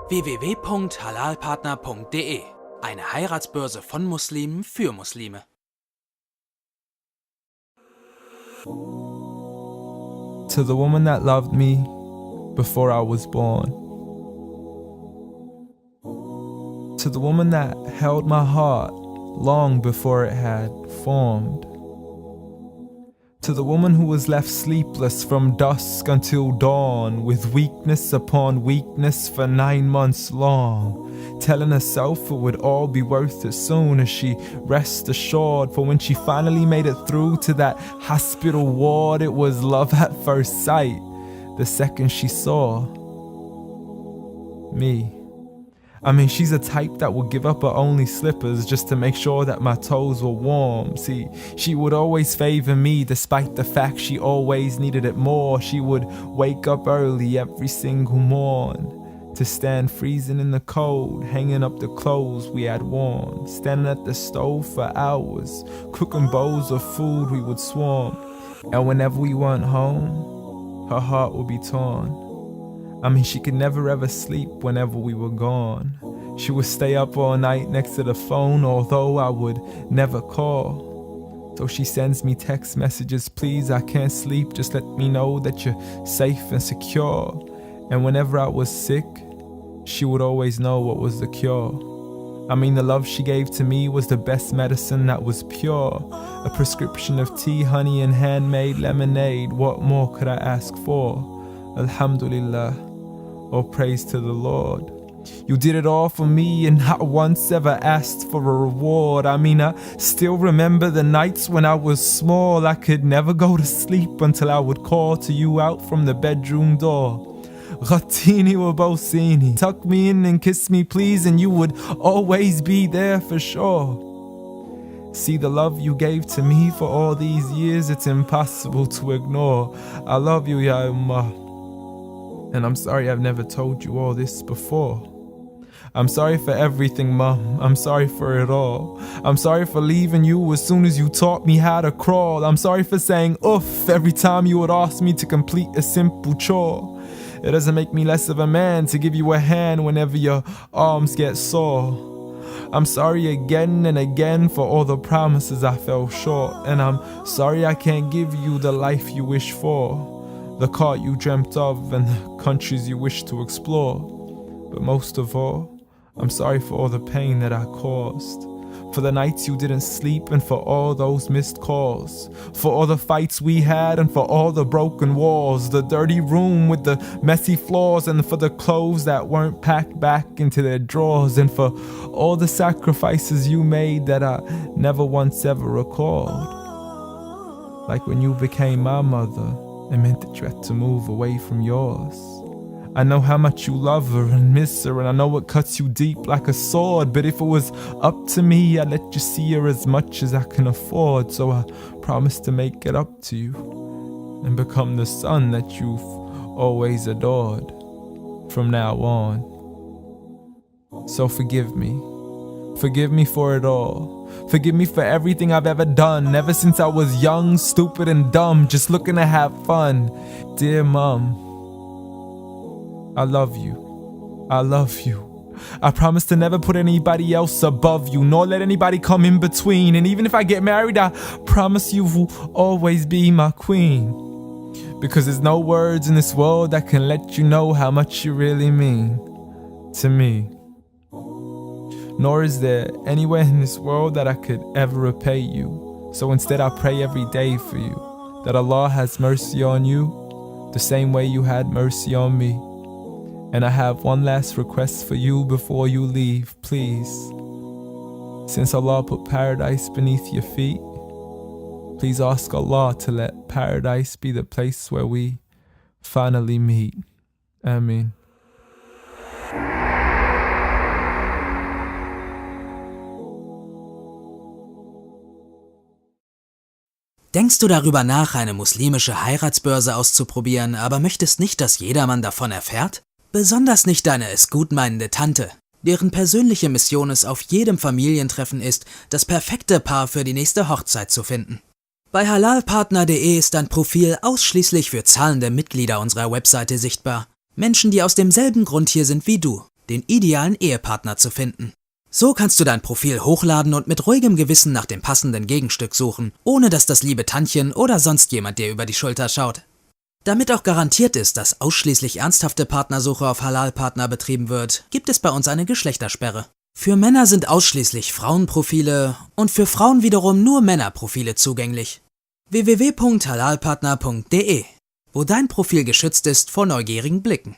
www.halalpartner.de. Eine Heiratsbörse von Muslimen für Muslime. To the woman that loved me before I was born. To the woman that held my heart long before it had formed. To the woman who was left sleepless from dusk until dawn, with weakness upon weakness for 9 months long, telling herself it would all be worth it soon as she rest assured. For when she finally made it through to that hospital ward, it was love at first sight the second she saw me. I mean, she's a type that would give up her only slippers just to make sure that my toes were warm. See, she would always favor me despite the fact she always needed it more. She would wake up early every single morn to stand freezing in the cold, hanging up the clothes we had worn, standing at the stove for hours, cooking bowls of food we would swarm. And whenever we weren't home, her heart would be torn. I mean, she could never ever sleep whenever we were gone. She would stay up all night next to the phone, although I would never call. So she sends me text messages, please, I can't sleep, just let me know that you're safe and secure. And whenever I was sick, she would always know what was the cure. I mean, the love she gave to me was the best medicine that was pure. A prescription of tea, honey, and handmade lemonade. What more could I ask for? Alhamdulillah. Oh, praise to the Lord. You did it all for me and not once ever asked for a reward. I mean, I still remember the nights when I was small. I could never go to sleep until I would call to you out from the bedroom door. Ghatini wa bosini. Tuck me in and kiss me please, and you would always be there for sure. See the love you gave to me for all these years, it's impossible to ignore. I love you, Ya Ummah. And I'm sorry I've never told you all this before. I'm sorry for everything, Mom. I'm sorry for it all. I'm sorry for leaving you as soon as you taught me how to crawl. I'm sorry for saying oof every time you would ask me to complete a simple chore. It doesn't make me less of a man to give you a hand whenever your arms get sore. I'm sorry again and again for all the promises I fell short. And I'm sorry I can't give you the life you wish for, the car you dreamt of and the countries you wish to explore. But most of all, I'm sorry for all the pain that I caused, for the nights you didn't sleep and for all those missed calls, for all the fights we had and for all the broken walls, the dirty room with the messy floors, and for the clothes that weren't packed back into their drawers, and for all the sacrifices you made that I never once ever recalled. Like when you became my mother, it meant that you had to move away from yours. I know how much you love her and miss her, and I know it cuts you deep like a sword. But if it was up to me, I'd let you see her as much as I can afford. So I promise to make it up to you and become the son that you've always adored from now on. So forgive me. Forgive me for it all. Forgive me for everything I've ever done, ever since I was young, stupid and dumb, just looking to have fun. Dear Mom, I love you. I love you. I promise to never put anybody else above you, nor let anybody come in between. And even if I get married, I promise you will always be my queen. Because there's no words in this world that can let you know how much you really mean to me. Nor is there anywhere in this world that I could ever repay you. So instead I pray every day for you, that Allah has mercy on you the same way you had mercy on me. And I have one last request for you before you leave, please. Since Allah put paradise beneath your feet, please ask Allah to let paradise be the place where we finally meet. Ameen. Denkst du darüber nach, eine muslimische Heiratsbörse auszuprobieren, aber möchtest nicht, dass jedermann davon erfährt? Besonders nicht deine es gutmeinende Tante, deren persönliche Mission es auf jedem Familientreffen ist, das perfekte Paar für die nächste Hochzeit zu finden. Bei halalpartner.de ist dein Profil ausschließlich für zahlende Mitglieder unserer Webseite sichtbar. Menschen, die aus demselben Grund hier sind wie du, den idealen Ehepartner zu finden. So kannst du dein Profil hochladen und mit ruhigem Gewissen nach dem passenden Gegenstück suchen, ohne dass das liebe Tantchen oder sonst jemand dir über die Schulter schaut. Damit auch garantiert ist, dass ausschließlich ernsthafte Partnersuche auf Halalpartner betrieben wird, gibt es bei uns eine Geschlechtersperre. Für Männer sind ausschließlich Frauenprofile und für Frauen wiederum nur Männerprofile zugänglich. www.halalpartner.de, wo dein Profil geschützt ist vor neugierigen Blicken.